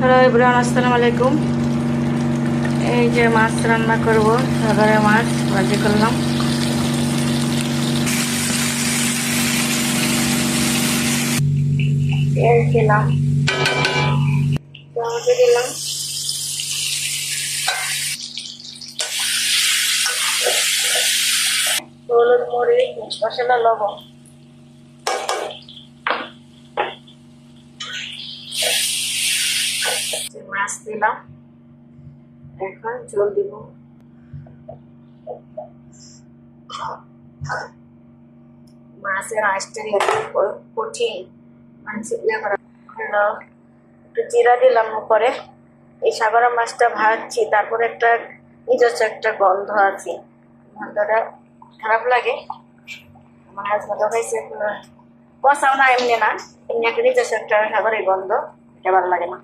Hello everyone, আসসালামু আলাইকুম। এই যে মাছ রান্না করব, সাগরের মাছ ভাজি করলাম। তেল দিলাম, টমেটো দিলাম, হলুদ, মরিচ, মশলা, লবণ। মাছ দিলাম, এখন ঝোল দিব। মাছের আঁশটাই কঠিন, মাংস ইয়ে করা হলো। একটু জিরা দিলাম উপরে। এই সাগরা মাছটা ভাজছি, তারপরে একটা নিজস্ব একটা গন্ধ আছে, গন্ধটা খারাপ লাগে। আমার হাজবেন্ড খাইছে, কষাও না, এমনি না, এমনি একটা নিজস্ব একটা সাগরের গন্ধ, এটা ভালো লাগে না।